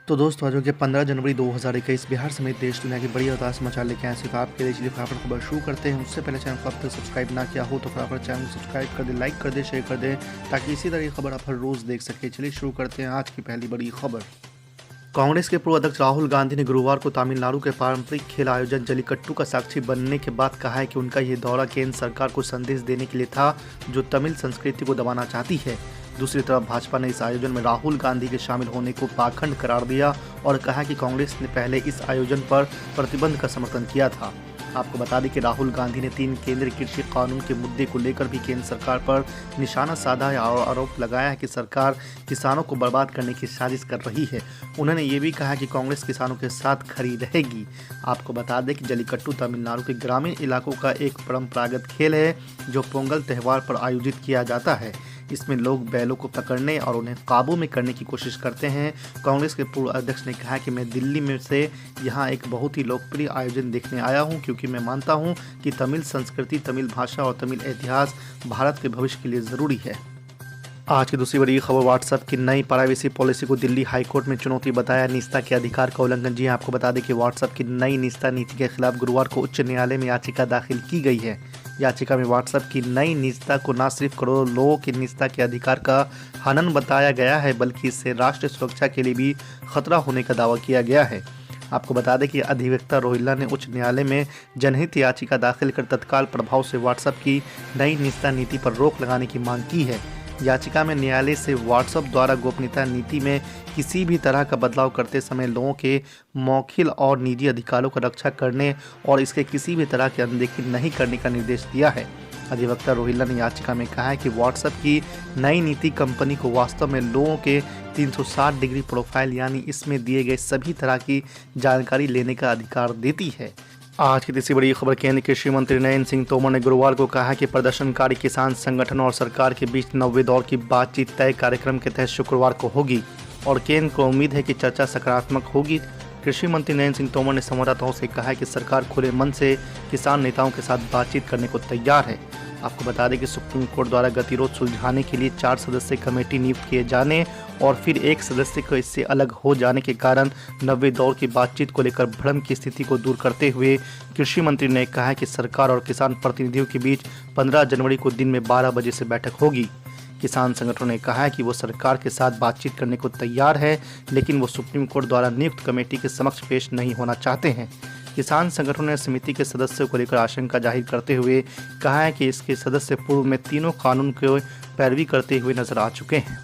तो दोस्तों आज हो गया 15 जनवरी 2021 बिहार समेत देश दुनिया की बड़ी और ताज़ा समाचार लेके आए सिर्फ आपके लिए। चलिए फटाफट खबर शुरू करते हैं। उससे पहले चैनल को अब तक सब्सक्राइब ना किया हो तो फटाफट चैनल को सब्सक्राइब कर दे, लाइक कर दे, शेयर कर दे ताकि इसी तरह की खबर आप हर रोज़ देख सके। चलिए शुरू करते हैं आज की पहली बड़ी खबर। कांग्रेस के पूर्व अध्यक्ष राहुल गांधी ने गुरुवार को तमिलनाडु के पारंपरिक खेल आयोजन जल्लीकट्टू का साक्षी बनने के बाद कहा है कि उनका ये दौरा केंद्र सरकार को संदेश देने के लिए था जो तमिल संस्कृति को दबाना चाहती है। दूसरी तरफ भाजपा ने इस आयोजन में राहुल गांधी के शामिल होने को पाखंड करार दिया और कहा कि कांग्रेस ने पहले इस आयोजन पर प्रतिबंध का समर्थन किया था। आपको बता दें कि राहुल गांधी ने 3 केंद्रीय कृषि कानून के मुद्दे को लेकर भी केंद्र सरकार पर निशाना साधा है और आरोप लगाया है कि सरकार किसानों को बर्बाद करने की साजिश कर रही है। उन्होंने ये भी कहा कि कांग्रेस किसानों के साथ खड़ी रहेगी। आपको बता दें कि जल्लीकट्टू तमिलनाडु के ग्रामीण इलाकों का एक परंपरागत खेल है जो पोंगल त्यौहार पर आयोजित किया जाता है। इसमें लोग बैलों को पकड़ने और उन्हें काबू में करने की कोशिश करते हैं। कांग्रेस के पूर्व अध्यक्ष ने कहा कि मैं दिल्ली में से यहाँ एक बहुत ही लोकप्रिय आयोजन देखने आया हूँ क्योंकि मैं मानता हूँ कि तमिल संस्कृति, तमिल भाषा और तमिल इतिहास भारत के भविष्य के लिए ज़रूरी है। आज की दूसरी बड़ी खबर, व्हाट्सएप की नई प्राइवेसी पॉलिसी को दिल्ली हाईकोर्ट में चुनौती बताया निजता के अधिकार का उल्लंघन। जी आपको बता दें कि व्हाट्सएप की नई निजता नीति के खिलाफ गुरुवार को उच्च न्यायालय में याचिका दाखिल की गई है। याचिका में व्हाट्सएप की नई निजता को न सिर्फ करोड़ों लोगों की निजता के अधिकार का हनन बताया गया है बल्कि इससे राष्ट्रीय सुरक्षा के लिए भी खतरा होने का दावा किया गया है। आपको बता दें कि अधिवक्ता रोहिल्ला ने उच्च न्यायालय में जनहित याचिका दाखिल कर तत्काल प्रभाव से व्हाट्सएप की नई निजता नीति पर रोक लगाने की मांग की है। याचिका में न्यायालय से व्हाट्सएप द्वारा गोपनीयता नीति में किसी भी तरह का बदलाव करते समय लोगों के मौखिक और निजी अधिकारों की रक्षा करने और इसके किसी भी तरह की अनदेखी नहीं करने का निर्देश दिया है। अधिवक्ता रोहिल्ला ने याचिका में कहा है कि व्हाट्सएप की नई नीति कंपनी को वास्तव में लोगों के 360 डिग्री प्रोफाइल यानी इसमें दिए गए सभी तरह की जानकारी लेने का अधिकार देती है। आज की तीसरी बड़ी खबर, केंद्रीय कृषि मंत्री नरेंद्र सिंह तोमर ने गुरुवार को कहा कि प्रदर्शनकारी किसान संगठन और सरकार के बीच 90वें दौर की बातचीत तय कार्यक्रम के तहत शुक्रवार को होगी और केंद्र को उम्मीद है कि चर्चा सकारात्मक होगी। कृषि मंत्री नरेंद्र सिंह तोमर ने संवाददाताओं से कहा कि सरकार खुले मन से किसान नेताओं के साथ बातचीत करने को तैयार है। आपको बता दें कि सुप्रीम कोर्ट द्वारा गतिरोध सुलझाने के लिए 4 सदस्यीय कमेटी नियुक्त किए जाने और फिर एक सदस्य को इससे अलग हो जाने के कारण 90वें दौर की बातचीत को लेकर भ्रम की स्थिति को दूर करते हुए कृषि मंत्री ने कहा कि सरकार और किसान प्रतिनिधियों के बीच 15 जनवरी को दिन में 12 बजे से बैठक होगी। किसान संगठनों ने कहा है कि वो सरकार के साथ बातचीत करने को तैयार है लेकिन वो सुप्रीम कोर्ट द्वारा नियुक्त कमेटी के समक्ष पेश नहीं होना चाहते हैं। किसान संगठनों ने समिति के सदस्यों को लेकर आशंका जाहिर करते हुए कहा है कि इसके सदस्य पूर्व में तीनों कानून की पैरवी करते हुए नजर आ चुके हैं।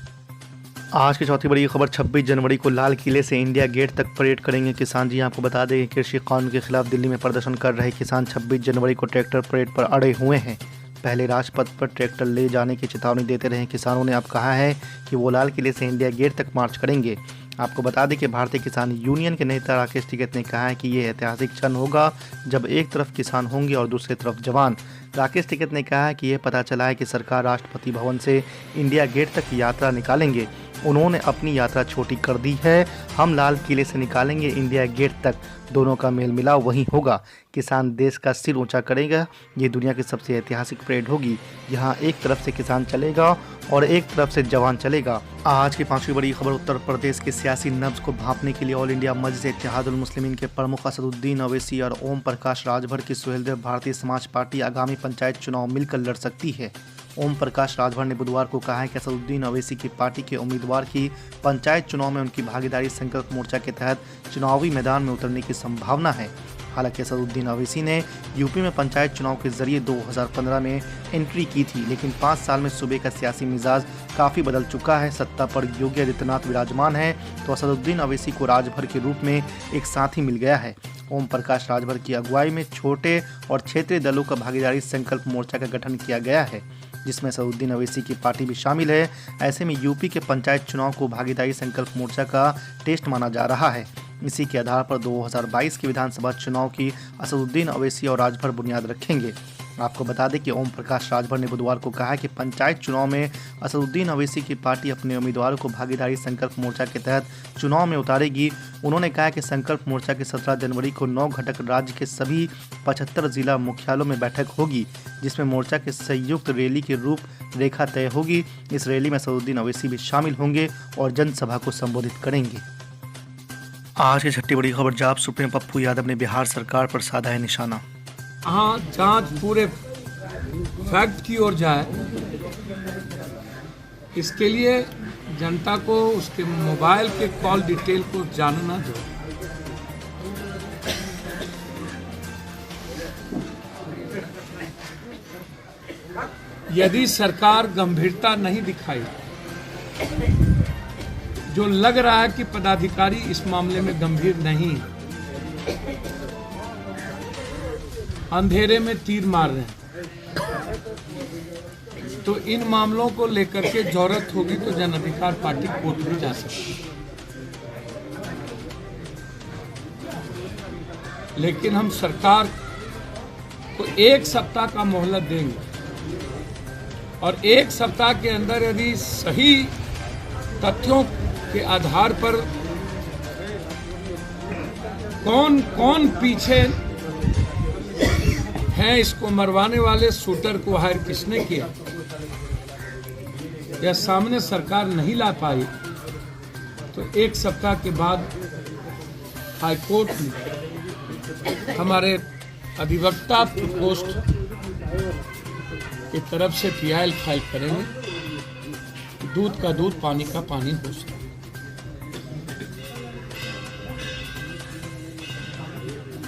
आज की चौथी बड़ी खबर, 26 जनवरी को लाल किले से इंडिया गेट तक परेड करेंगे किसान। जी आपको बता दें कि कृषि कानून के खिलाफ दिल्ली में प्रदर्शन कर रहे किसान 26 जनवरी को ट्रैक्टर परेड पर अड़े हुए हैं। पहले राजपथ पर ट्रैक्टर ले जाने की चेतावनी देते रहे किसानों ने अब कहा है कि वो लाल किले से इंडिया गेट तक मार्च करेंगे। आपको बता दें कि भारतीय किसान यूनियन के नेता राकेश टिकैत ने कहा है कि ये ऐतिहासिक क्षण होगा जब एक तरफ किसान होंगे और दूसरी तरफ जवान। राकेश टिकैत ने कहा है कि यह पता चला है कि सरकार राष्ट्रपति भवन से इंडिया गेट तक यात्रा निकालेंगे। उन्होंने अपनी यात्रा छोटी कर दी है। हम लाल किले से निकालेंगे इंडिया गेट तक, दोनों का मेल मिलाप वहीं होगा। किसान देश का सिर ऊंचा करेगा। ये दुनिया की सबसे ऐतिहासिक परेड होगी। यहाँ एक तरफ से किसान चलेगा और एक तरफ से जवान चलेगा। आज की 5वीं बड़ी खबर, उत्तर प्रदेश के सियासी नब्ज को भांपने के लिए ऑल इंडिया मजलिस इत्तेहादुल मुस्लिमीन के प्रमुख असदुद्दीन ओवैसी और ओम प्रकाश राजभर की सुहेलदेव भारतीय समाज पार्टी आगामी पंचायत चुनाव मिलकर लड़ सकती है। ओम प्रकाश राजभर ने बुधवार को कहा है कि असदुद्दीन ओवैसी की पार्टी के उम्मीदवार की पंचायत चुनाव में उनकी भागीदारी संकल्प मोर्चा के तहत चुनावी मैदान में उतरने की संभावना है। हालांकि असदुद्दीन ओवैसी ने यूपी में पंचायत चुनाव के जरिए 2015 में एंट्री की थी लेकिन 5 साल में सूबे का सियासी मिजाज काफ़ी बदल चुका है। सत्ता पर योगी आदित्यनाथ विराजमान है तो असदुद्दीन ओवैसी को राजभर के रूप में एक साथी मिल गया है। ओम प्रकाश राजभर की अगुवाई में छोटे और क्षेत्रीय दलों का भागीदारी संकल्प मोर्चा का गठन किया गया है जिसमें असदुद्दीन ओवैसी की पार्टी भी शामिल है। ऐसे में यूपी के पंचायत चुनाव को भागीदारी संकल्प मोर्चा का टेस्ट माना जा रहा है। इसी के आधार पर 2022 के विधानसभा चुनाव की असदुद्दीन ओवैसी और राजभर बुनियाद रखेंगे। आपको बता दें कि ओम प्रकाश राजभर ने बुधवार को कहा कि पंचायत चुनाव में असदुद्दीन ओवैसी की पार्टी अपने उम्मीदवारों को भागीदारी संकल्प मोर्चा के तहत चुनाव में उतारेगी। उन्होंने कहा कि संकल्प मोर्चा के 17 जनवरी को 9 घटक राज्य के सभी 75 जिला मुख्यालयों में बैठक होगी जिसमें मोर्चा के संयुक्त रैली की रूप रेखा तय होगी। इस रैली में असदुद्दीन ओवैसी भी शामिल होंगे और जनसभा को संबोधित करेंगे। आज की छठी बड़ी खबर, जाप सुप्रीम पप्पू यादव ने बिहार सरकार पर साधा है निशाना। हाँ, जांच पूरे फैक्ट की ओर जाए, इसके लिए जनता को उसके मोबाइल के कॉल डिटेल को जानना दो। यदि सरकार गंभीरता नहीं दिखाई, जो लग रहा है कि पदाधिकारी इस मामले में गंभीर नहीं, अंधेरे में तीर मार रहे हैं, तो इन मामलों को लेकर के जरूरत होगी तो जन अधिकार पार्टी कोर्ट में जा सकती है। लेकिन हम सरकार को 1 सप्ताह का मोहलत देंगे और 1 सप्ताह के अंदर यदि सही तथ्यों के आधार पर कौन कौन पीछे हैं, इसको मरवाने वाले शूटर को हायर किसने किया, यह सामने सरकार नहीं ला पाई, तो 1 सप्ताह के बाद हाईकोर्ट में हमारे अधिवक्ता प्रकोष्ठ की तरफ से PIL फाइल करेंगे। दूध का दूध, पानी का पानी हो सकता।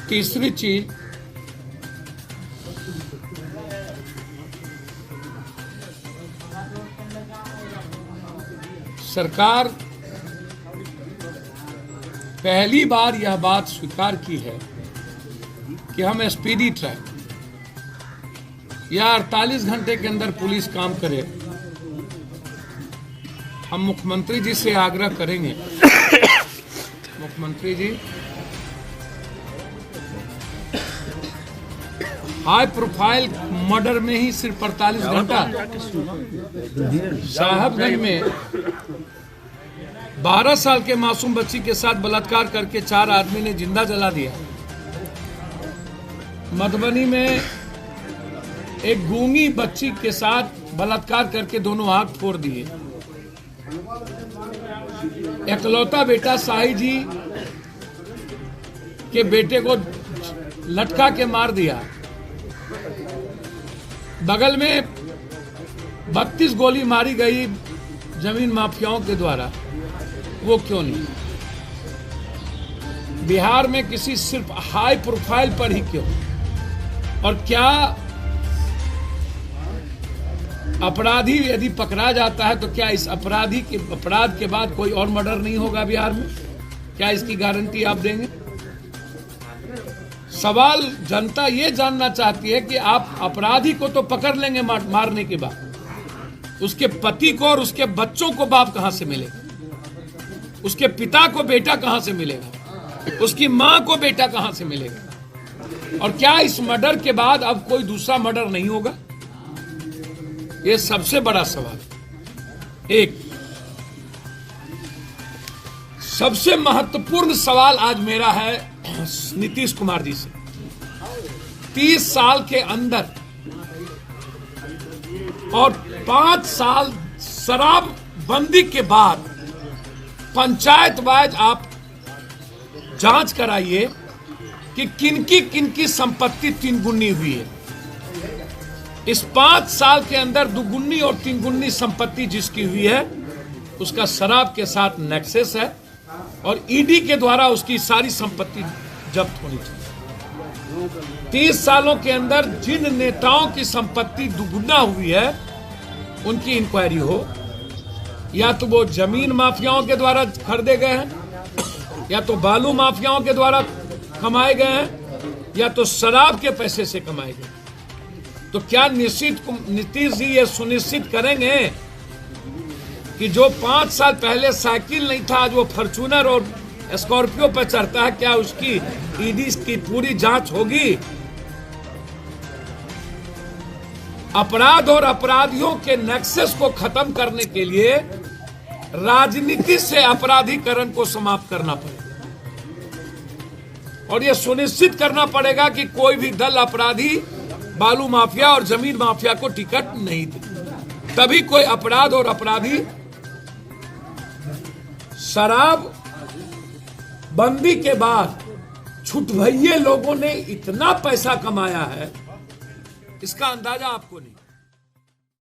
तीसरी चीज, सरकार पहली बार यह बात स्वीकार की है कि हम स्पीडी ट्रैक या 48 घंटे के अंदर पुलिस काम करे। हम मुख्यमंत्री जी से आग्रह करेंगे, मुख्यमंत्री जी, हाई प्रोफाइल मर्डर में ही सिर्फ 48 घंटा, साहबगंज में 12 साल के मासूम बच्ची के साथ बलात्कार करके 4 आदमी ने जिंदा जला दिया। मधुबनी में एक गूंगी बच्ची के साथ बलात्कार करके दोनों आंख फोड़ दिए। एकलौता बेटा शाही जी के बेटे को लटका के मार दिया। बगल में 32 गोली मारी गई जमीन माफियाओं के द्वारा, वो क्यों नहीं? बिहार में किसी सिर्फ हाई प्रोफाइल पर ही क्यों? और क्या अपराधी यदि पकड़ा जाता है तो क्या इस अपराध के बाद कोई और मर्डर नहीं होगा बिहार में? क्या इसकी गारंटी आप देंगे? सवाल जनता ये जानना चाहती है कि आप अपराधी को तो पकड़ लेंगे मारने के बाद, उसके पति को और उसके बच्चों को बाप कहां से मिलेगा? उसके पिता को बेटा कहां से मिलेगा? उसकी मां को बेटा कहां से मिलेगा? और क्या इस मर्डर के बाद अब कोई दूसरा मर्डर नहीं होगा? ये सबसे बड़ा सवाल। एक सबसे महत्वपूर्ण सवाल आज मेरा है नीतीश कुमार जी से। 30 साल के अंदर और 5 साल शराबबंदी के बाद पंचायत वाइज आप जांच कराइए कि किनकी संपत्ति 3 गुनी हुई है। इस 5 साल के अंदर 2 गुनी और 3 गुनी संपत्ति जिसकी हुई है, उसका शराब के साथ नेक्सेस है और ईडी के द्वारा उसकी सारी संपत्ति जब्त होनी चाहिए। 30 सालों के अंदर जिन नेताओं की संपत्ति दुगुना हुई है, उनकी इंक्वायरी हो। या तो वो जमीन माफियाओं के द्वारा खरीदे गए हैं, या तो बालू माफियाओं के द्वारा कमाए गए हैं, या तो शराब के पैसे से कमाए गए। तो क्या नीतीश जी ये सुनिश्चित करेंगे कि जो 5 साल पहले साइकिल नहीं था, आज वो फॉर्च्यूनर और स्कॉर्पियो पर चढ़ता है, क्या उसकी ईडी की पूरी जांच होगी? अपराध और अपराधियों के नेक्सस को खत्म करने के लिए राजनीति से अपराधीकरण को समाप्त करना पड़ेगा और यह सुनिश्चित करना पड़ेगा कि कोई भी दल अपराधी बालू माफिया और जमीन माफिया को टिकट नहीं दे। तभी कोई अपराध और अपराधी शराब बंदी के बाद छुटभइये लोगों ने इतना पैसा कमाया है, इसका अंदाजा आपको नहीं।